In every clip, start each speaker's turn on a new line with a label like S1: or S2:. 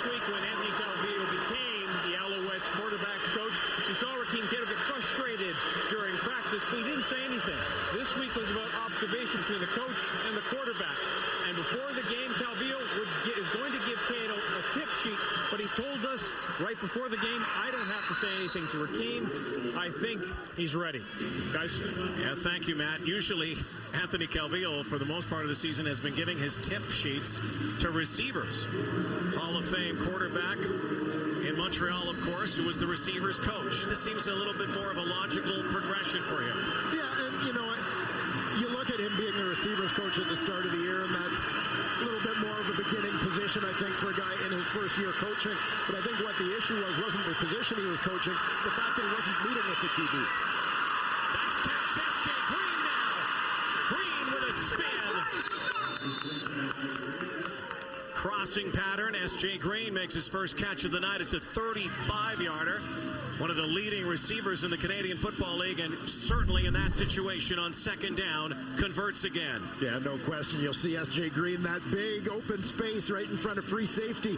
S1: last week when Anthony Calvillo became the Alouettes quarterbacks coach, you saw Rakeem Cato get frustrated during practice, but he didn't say anything. This week was about observation between the coach and the quarterback. And before the game, Calvillo is going to give Cato a tip sheet, but he told us right before the game, I don't have to say anything to Rakeem. I think he's ready. Guys?
S2: Yeah, thank you, Matt. Usually, Anthony Calvillo, for the most part of the season, has been giving his tip sheets to receivers. Hall of Fame quarterback in Montreal, of course, who was the receivers coach. This seems a little bit more of a logical progression for him.
S3: Yeah, and you know, you look at him being the receivers coach at the start of the year, and that's a little bit more of a beginning position, I think, for a guy in his first year coaching. But I think what the issue wasn't the position he was coaching, the fact that he wasn't meeting with the QBs.
S2: Nice catch, S.J. Green now. Green with a spin. Crossing pattern. S.J. Green makes his first catch of the night. It's a 35-yarder. One of the leading receivers in the Canadian Football League, and certainly in that situation on second down, converts again.
S3: Yeah, no question. You'll see S.J. Green, that big open space right in front of free safety.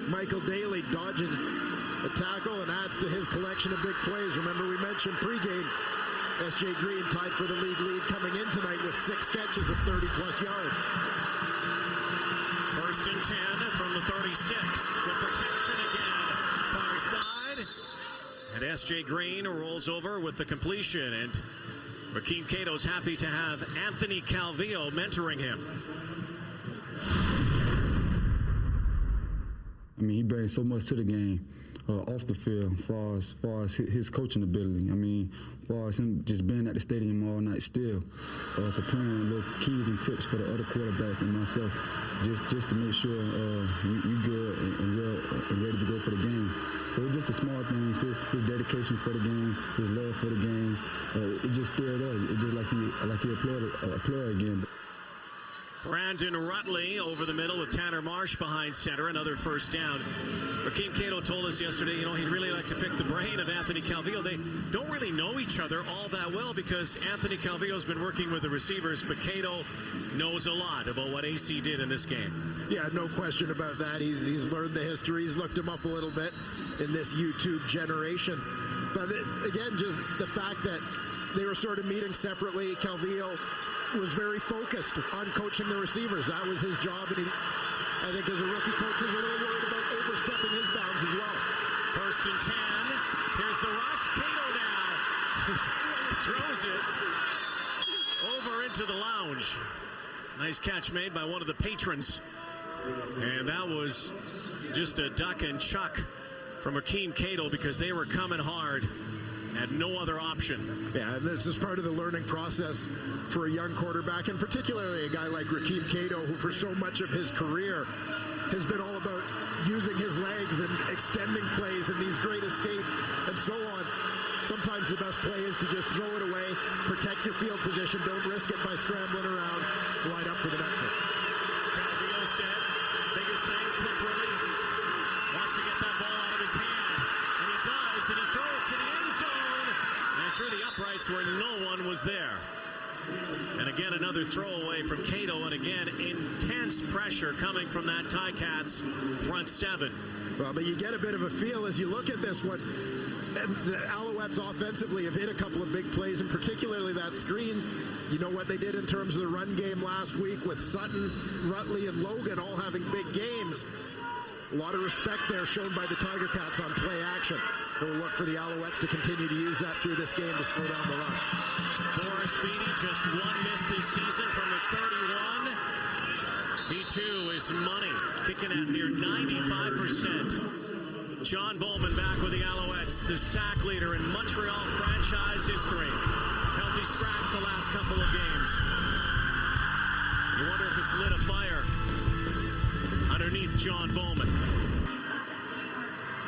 S3: Michael Daly dodges a tackle and adds to his collection of big plays. Remember, we mentioned pregame, S.J. Green tied for the league lead coming in tonight with 6 catches of 30-plus yards.
S2: First and 10 from the 36. With protection again. Far side. And S.J. Green rolls over with the completion. And Rakeem Cato's happy to have Anthony Calvillo mentoring him.
S4: I mean, he brings so much to the game off the field as far as his coaching ability. I mean, as far as him just being at the stadium all night still, preparing little keys and tips for the other quarterbacks and myself, just to make sure we good and ready to go for the game. So it's just the small things, his dedication for the game, his love for the game. It just still does. It's just like he a player again.
S2: Brandon Rutley over the middle with Tanner Marsh behind center. Another first down. Rakeem Cato told us yesterday, he'd really like to pick the brain of Anthony Calvillo. They don't really know each other all that well because Anthony Calvillo's been working with the receivers, but Cato knows a lot about what AC did in this game.
S3: Yeah, no question about that. He's learned the history. He's looked him up a little bit in this YouTube generation. But again, just the fact that they were sort of meeting separately. Calvillo was very focused on coaching the receivers. That was his job, and I think as a rookie coach was a little worried about overstepping his bounds as well.
S2: First and 10. Here's the rush. Cato now throws it over into the lounge. Nice catch made by one of the patrons. And that was just a duck and chuck from Rakeem Cato because they were coming hard. Had no other option.
S3: Yeah, and this is part of the learning process for a young quarterback, and particularly a guy like Rakeem Cato, who for so much of his career has been all about using his legs and extending plays and these great escapes and so on. Sometimes the best play is to just throw it away, protect your field position, don't risk it by scrambling around, line up for the next one.
S2: Calvillo said, biggest thing, quick release. Wants to get that ball out of his hand. And he does, and he throws to the end zone. And through the uprights where no one was there. And again, another throwaway from Cato, and again, intense pressure coming from that Ticats front seven.
S3: Well, but you get a bit of a feel as you look at this one. And the Alouettes offensively have hit a couple of big plays, and particularly that screen. You know what they did in terms of the run game last week with Sutton, Rutley, and Logan all having big games. A lot of respect there shown by the Tiger Cats on play action. We'll look for the Alouettes to continue to use that through this game to slow down the run.
S2: Boris Beatty, just one miss this season from the 31. He too is money, kicking at near 95%. John Bowman back with the Alouettes, the sack leader in Montreal franchise history. Healthy scratch the last couple of games. You wonder if it's lit a fire underneath John Bowman.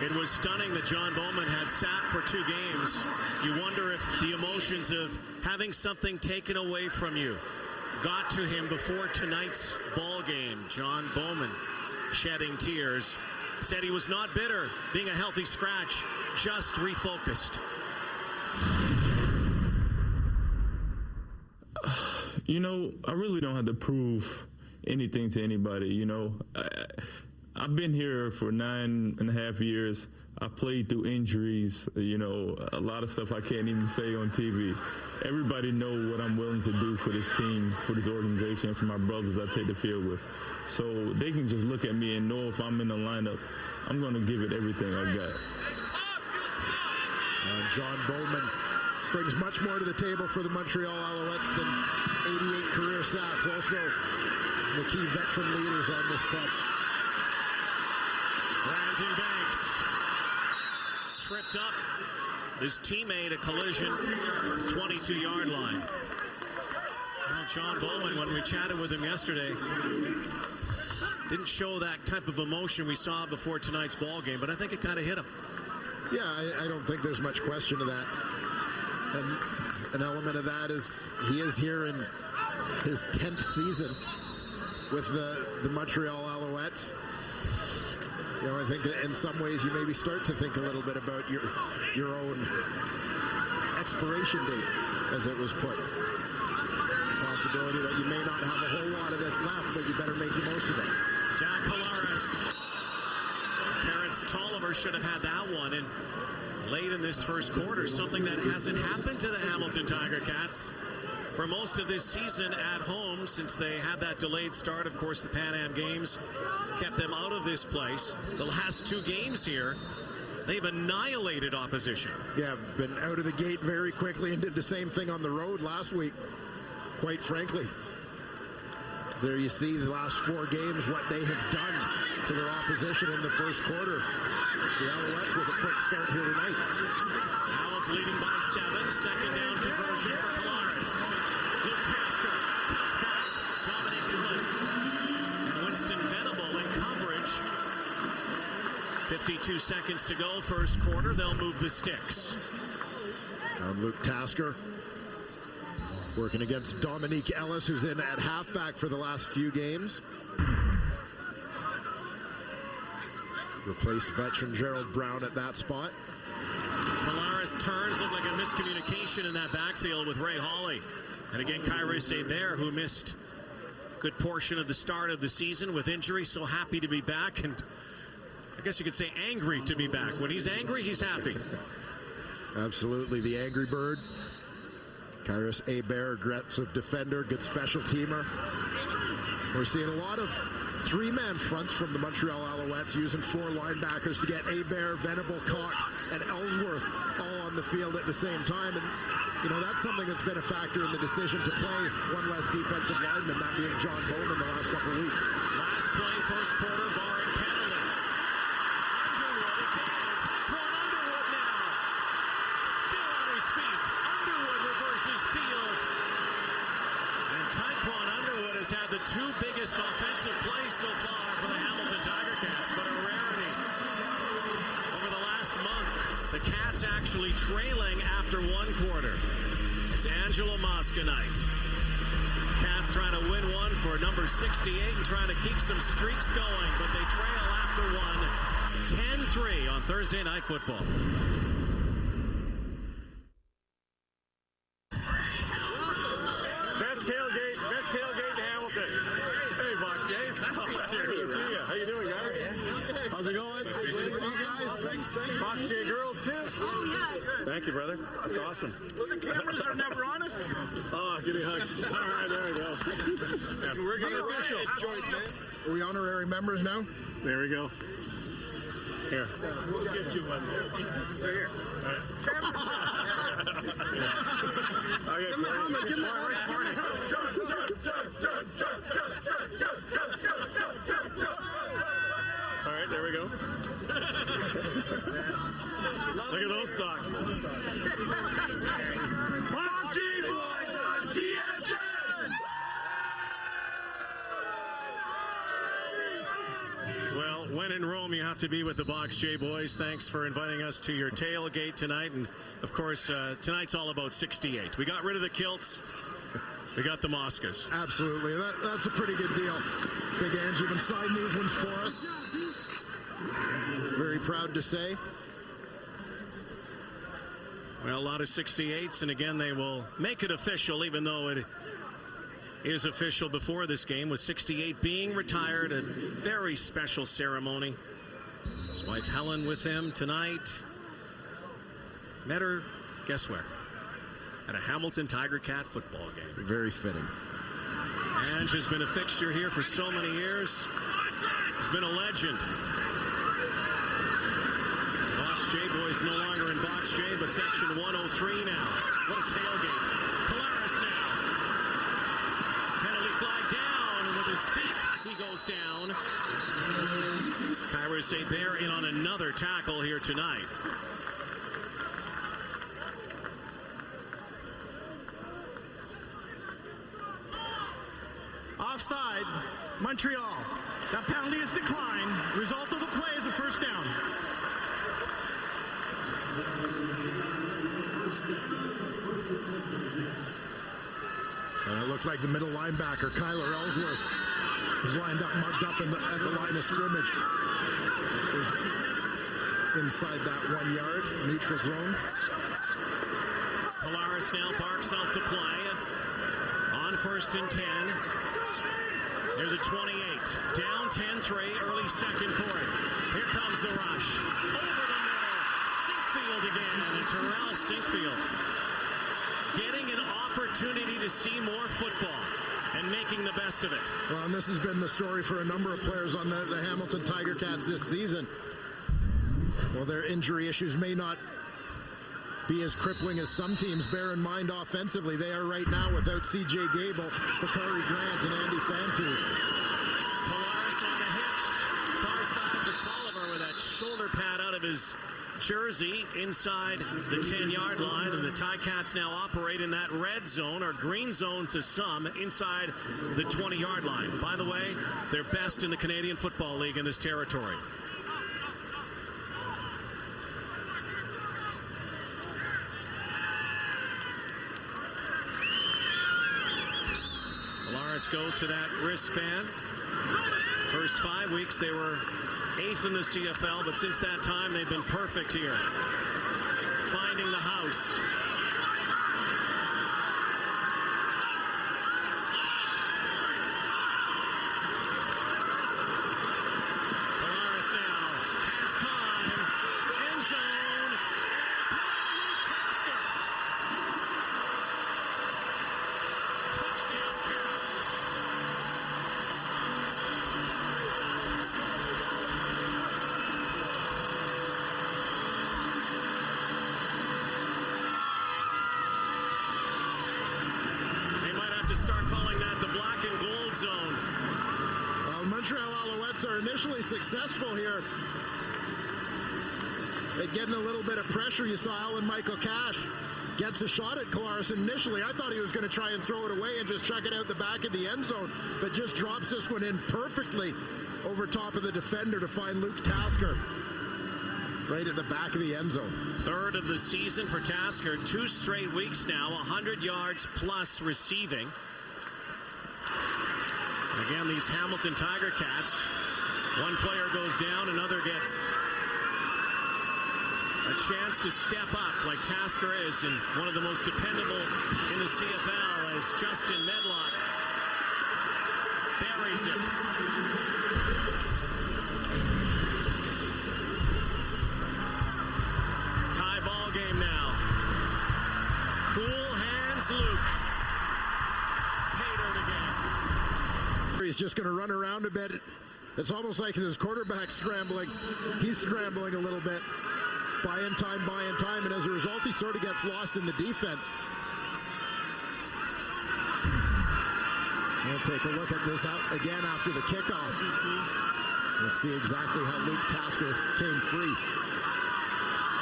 S2: It was stunning that John Bowman had sat for 2 games. You wonder if the emotions of having something taken away from you got to him before tonight's ball game. John Bowman shedding tears. Said he was not bitter, being a healthy scratch, just refocused.
S5: I really don't have to prove anything to anybody. I've been here for 9.5 years. I played through injuries, you know, a lot of stuff I can't even say on TV. Everybody know what I'm willing to do for this team, for this organization, and for my brothers I take the field with. So they can just look at me and know if I'm in the lineup, I'm going to give it everything I got.
S3: And John Bowman brings much more to the table for the Montreal Alouettes than 88 career sacks. Also, the key veteran leaders on this club.
S2: Brandon Banks tripped up his teammate, a collision, 22-yard line. Well, John Bowman, when we chatted with him yesterday, didn't show that type of emotion we saw before tonight's ball game, but I think it kind of hit him.
S3: Yeah, I don't think there's much question to that. And an element of that is he is here in his 10th season with the Montreal Alouettes. You know, I think that in some ways you maybe start to think a little bit about your own expiration date, as it was put. The possibility that you may not have a whole lot of this left, but you better make the most of it.
S2: Zach Collaros. Terrence Tolliver should have had that one in late in this first quarter, something that hasn't happened to the Hamilton Tiger Cats for most of this season at home since they had that delayed start. Of course, the Pan Am Games kept them out of this place. The last two games here, they've annihilated opposition.
S3: Yeah, been out of the gate very quickly and did the same thing on the road last week, quite frankly. There you see the last 4 games, what they have done to their opposition in the first quarter. The Alouettes with a quick start here tonight.
S2: Owls leading by 7. Second down conversion for Collaros. Luke Tasker cuts back. Dominic Lewis and Winston Venable in coverage. 52 seconds to go, first quarter. They'll move the sticks.
S3: And Luke Tasker working against Dominique Ellis, who's in at halfback for the last few games. Replaced veteran Gerald Brown at that spot.
S2: Collaros turns, looked like a miscommunication in that backfield with Ray Hawley. And again, Kyrus Hebert, who missed a good portion of the start of the season with injury, so happy to be back. And I guess you could say angry to be back. When he's angry, he's happy.
S3: Absolutely, the angry bird. Kyrus Hebert, aggressive defender, good special teamer. We're seeing a lot of 3-man fronts from the Montreal Alouettes, using 4 linebackers to get Hebert, Venable, Cox, and Ellsworth all on the field at the same time. And, you know, that's something that's been a factor in the decision to play one less defensive lineman, that being John Bowman, the last couple of weeks.
S2: Last play, first quarter, barring penalty. Underwood again. Tyquan Underwood now. Still on his feet. Underwood reverses field. And Tyquan Underwood has had the 2 biggest offensive plays so far for the Hamilton Tiger Cats, but a rarity. Over the last month, the Cats actually trailing after 1 quarter. It's Angelo Mosca night. Cats trying to win one for number 68 and trying to keep some streaks going, but they trail after 1, 10-3 on Thursday Night Football.
S6: Best tailgate in Hamilton. Hey, Box Jays. Good to see you. How you doing, guys? How's it going? Good to see you guys. Thanks. Box J girls, too?
S7: Oh, yeah.
S6: Thank you, brother. That's awesome.
S7: Well, the cameras are never on us.
S6: Oh, give me a hug. All right, there we go. Yeah, we're getting official.
S3: Are we honorary members now?
S6: There we go. Here.
S7: We'll get you one. Here.
S6: All right. Okay,
S7: Give me a
S6: Marty. All right, there we go. Look at those socks. Box G Boys on TSN!
S2: Well, when in Rome, you have to be with the Box J Boys. Thanks for inviting us to your tailgate tonight. And, of course, tonight's all about 68. We got rid of the kilts. We got the Moscas.
S3: Absolutely. That's a pretty good deal. Big Angie even signed these ones for us. Very proud to say.
S2: Well, a lot of 68s, and again, they will make it official, even though it is official before this game, with 68 being retired. A very special ceremony. His wife Helen with him tonight. Met her, guess where? At a Hamilton Tiger Cat football game.
S3: Very fitting.
S2: And she's been a fixture here for so many years. He's been a legend. Box J boys no longer in Box J, but section 103 now. What a tailgate. Polaris now. Penalty flag down, and with his feet, he goes down. Kyra St. Bear in on another tackle here tonight.
S7: Offside, Montreal. That penalty is declined. Result of the play is a first down.
S3: And it looks like the middle linebacker, Kyler Ellsworth, is lined up, mugged up at the line of scrimmage. Is inside that 1 yard, neutral zone.
S2: Polaris now parks out the play. On 1st and 10. Near the 28. Down 10-3, early second quarter. Here comes the rush. Over the middle. Sinkfield again. And Terrell Sinkfield getting an opportunity to see more football and making the best of it.
S3: Well, and this has been the story for a number of players on the Hamilton Tiger Cats this season. Well, their injury issues may not be as crippling as some teams. Bear in mind, offensively, they are right now without C.J. Gable, Bakari Grant, and Andy Fantus.
S2: Polaris on the hitch. Far side for Tolliver with that shoulder pad out of his jersey inside the 10-yard line. And the Ticats now operate in that red zone, or green zone to some, inside the 20-yard line. By the way, they're best in the Canadian Football League in this territory. Goes to that wristband. First 5 weeks they were 8th in the CFL, but since that time they've been perfect here. Finding the house. Polaris now has time. End zone. Touchdown Cats. Start calling that the black and gold zone.
S3: Well, Montreal Alouettes are initially successful here at getting a little bit of pressure. You saw Alan Michael Cash gets a shot at Kolaris initially. I thought he was going to try and throw it away and just chuck it out the back of the end zone, but just drops this one in perfectly over top of the defender to find Luke Tasker right at the back of the end zone.
S2: Third of the season for Tasker. 2 straight weeks now, 100 yards plus receiving. Again, these Hamilton Tiger Cats, one player goes down, another gets a chance to step up like Tasker is, and one of the most dependable in the CFL as Justin Medlock buries it. Tie ball game now. Cool hands, Luke. Patered again.
S3: He's just going to run around a bit. It's almost like his quarterback's scrambling. He's scrambling a little bit. Buying time, and as a result, he sort of gets lost in the defense. We'll take a look at this again after the kickoff. We'll see exactly how Luke Tasker came free.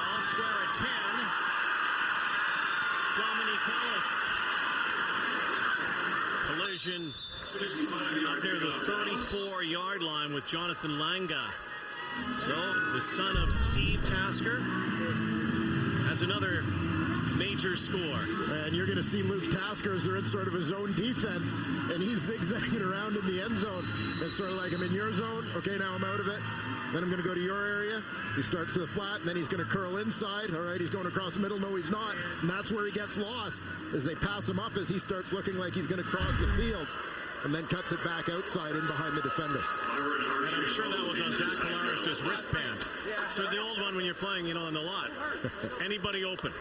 S2: All square at 10. Dominic Ellis. Collision up near the 34-yard line with Jonathan Langa. So, the son of Steve Tasker has another major score.
S3: And you're going to see Luke Tasker as they're in sort of a zone defense, and he's zigzagging around in the end zone. It's sort of like, I'm in your zone. Okay, now I'm out of it. Then I'm going to go to your area. He starts to the flat, and then he's going to curl inside. All right, he's going across the middle. No, he's not. And that's where he gets lost, as they pass him up as he starts looking like he's going to cross the field, and then cuts it back outside in behind the defender.
S2: And I'm sure that was on Zach Polaris' wristband. So the old one when you're playing, in the lot. Anybody open.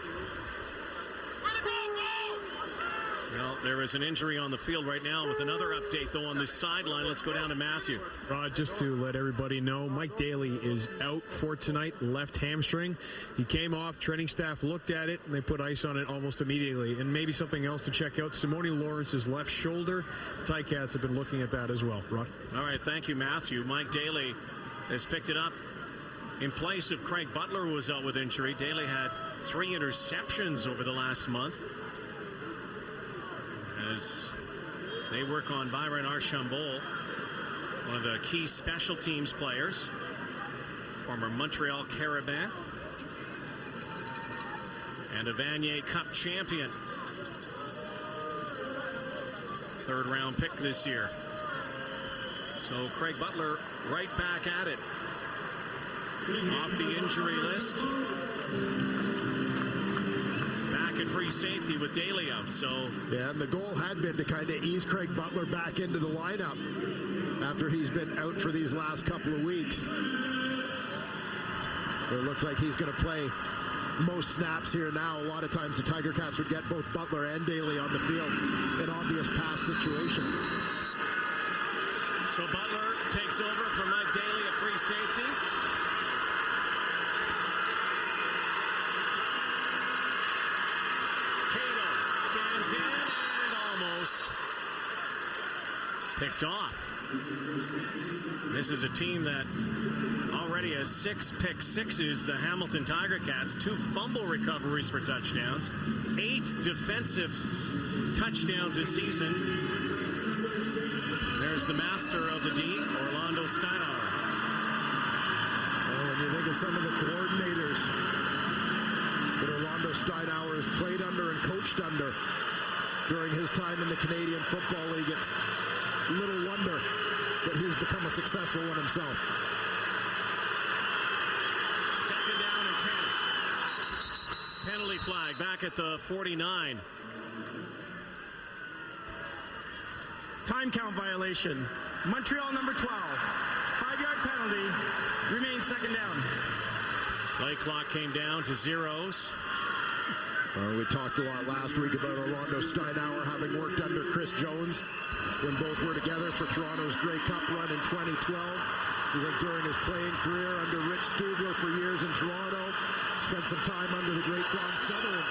S2: Well, there is an injury on the field right now with another update, though, on the sideline. Let's go down to Matthew.
S8: Rod, just to let everybody know, Mike Daly is out for tonight, left hamstring. He came off, training staff looked at it, and they put ice on it almost immediately. And maybe something else to check out, Simone Lawrence's left shoulder. The Ticats have been looking at that as well. Rod?
S2: All right, thank you, Matthew. Mike Daly has picked it up in place of Craig Butler, who was out with injury. Daly had 3 interceptions over the last month, as they work on Byron Archambault, one of the key special teams players, former Montreal Carabin, and a Vanier Cup champion. 3rd round pick this year. So Craig Butler right back at it. Off the injury list. At free safety with Daly out. So
S3: yeah, and the goal had been to kind of ease Craig Butler back into the lineup after he's been out for these last couple of weeks. It looks like he's going to play most snaps here now. A lot of times the Tiger Cats would get both Butler and Daly on the field in obvious pass situations.
S2: So Butler takes over from Mike Daly at free safety. Picked off. This is a team that already has 6 pick sixes, the Hamilton Tiger Cats, 2 fumble recoveries for touchdowns, 8 defensive touchdowns this season. There's the master of the D, Orlando Steinauer.
S3: Oh, when you think of some of the coordinators that Orlando Steinauer has played under and coached under during his time in the Canadian Football League, it's little wonder that he's become a successful one himself.
S2: 2nd down and 10. Penalty flag back at the 49.
S7: Time count violation. Montreal number 12. 5-yard penalty. Remains 2nd down.
S2: Play clock came down to zeros.
S3: We talked a lot last week about Orlando Steinauer having worked under Chris Jones when both were together for Toronto's Grey Cup run in 2012. He think during his playing career under Rich Stugler for years in Toronto, spent some time under the great Don Sutherland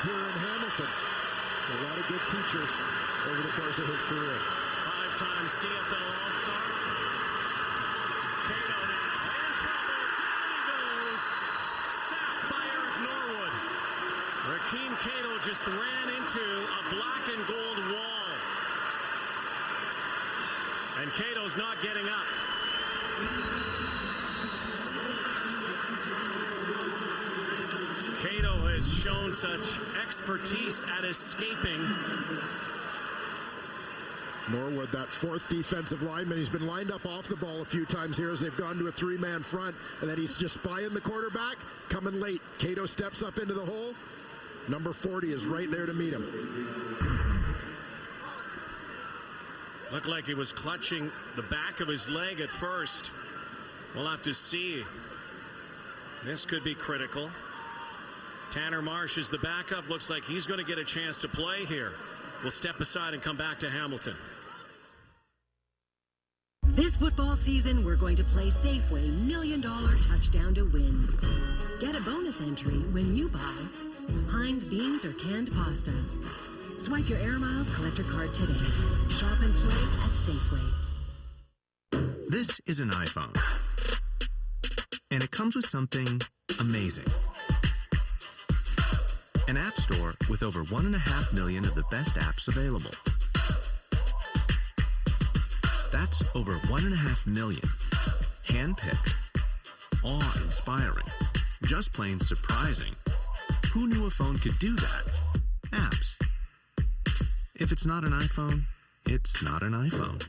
S3: here in Hamilton. A lot of good teachers over the course of his career.
S2: 5-time CFL All-Star. Cato now in trouble. Down he goes. Sacked by Eric Norwood. Rakeem Cato just ran into a black and gold wall. And Cato's not getting up. Cato has shown such expertise at escaping.
S3: Norwood, that 4th defensive lineman, he's been lined up off the ball a few times here as they've gone to a 3-man front, and then he's just spying the quarterback, coming late. Cato steps up into the hole. Number 40 is right there to meet him.
S2: Looked like he was clutching the back of his leg at first. We'll have to see. This could be critical. Tanner Marsh is the backup. Looks like he's going to get a chance to play here. We'll step aside and come back to Hamilton.
S9: This football season, we're going to play Safeway $1 Million Touchdown to Win. Get a bonus entry when you buy Heinz beans or canned pasta. Swipe your Air Miles collector card today. Shop and play at Safeway.
S10: This is an iPhone. And it comes with something amazing. An app store with over 1.5 million of the best apps available. That's over 1.5 million. Handpicked. Awe-inspiring. Just plain surprising. who knew a phone could do that? Apps. If it's not an iPhone, it's not an iPhone.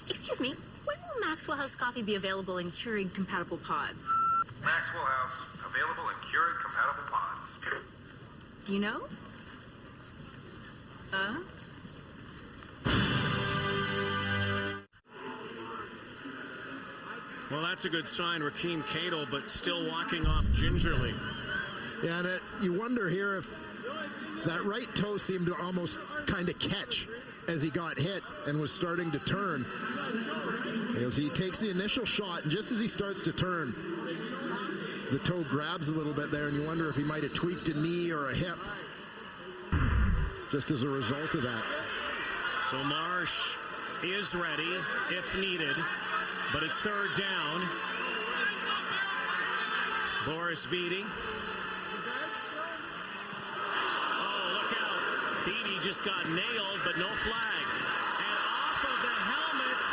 S11: Excuse me, when will Maxwell House coffee be available in Keurig compatible pods?
S12: Maxwell House, available in Keurig compatible pods.
S11: Do you know?
S2: Well, that's a good sign, Rakeem Cato, but still walking off gingerly.
S3: Yeah, and you wonder here if that right toe seemed to almost kind of catch as he got hit and was starting to turn. As he takes the initial shot, and just as he starts to turn, the toe grabs a little bit there, and you wonder if he might have tweaked a knee or a hip just as a result of that.
S2: So Marsh is ready if needed, but it's third down. Boris Beatty. Oh, look out. Beatty just got nailed, but no flag. And off of the helmet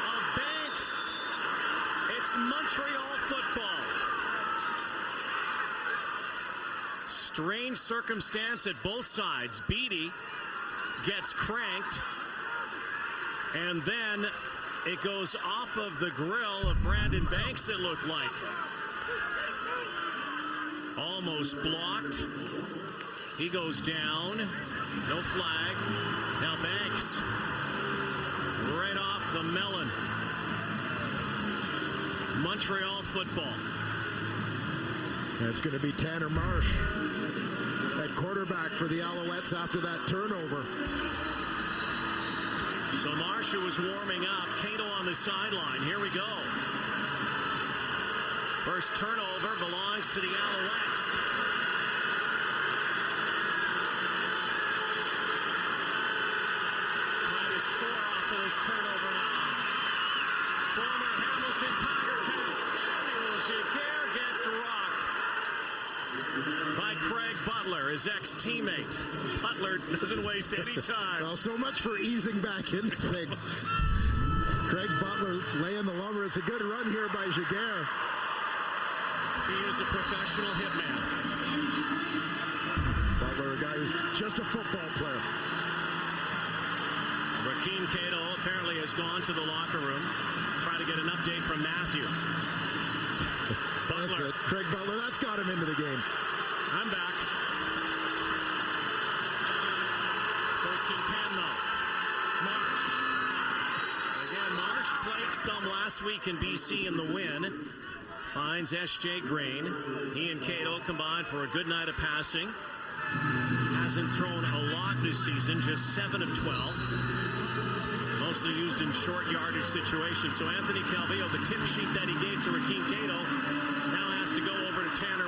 S2: of Banks, it's Montreal football. Strange circumstance at both sides. Beatty gets cranked, and then it goes off of the grill of Brandon Banks, it looked like. Almost blocked. He goes down. No flag. Now Banks right off the melon. Montreal football.
S3: It's going to be Tanner Marsh at quarterback for the Alouettes after that turnover.
S2: So Marsh, who was warming up, Cato on the sideline. Here we go. First turnover belongs to the Alouettes. Trying to score off of this turnover now. Former Hamilton Tiger Cat Samuel Giguère gets rocked by Craig Butler, his ex-teammate. Butler doesn't waste any time.
S3: Well, so much for easing back into things. Craig Butler laying the lumber. It's a good run here by Giguère.
S2: He is a professional hitman.
S3: Butler, a guy who's just a football player.
S2: Rakeem Cato apparently has gone to the locker room, trying to get an update from Matthew.
S3: That's it. Craig Butler, that's got him into the game.
S2: I'm back. First and 10, though. Marsh. Again, Marsh played some last week in BC in the win. Finds S.J. Green. He and Cato combined for a good night of passing. Hasn't thrown a lot this season, just 7 of 12. Mostly used in short yardage situations. So Anthony Calvillo, the tip sheet that he gave to Rakeem Cato, now has to go over to Tanner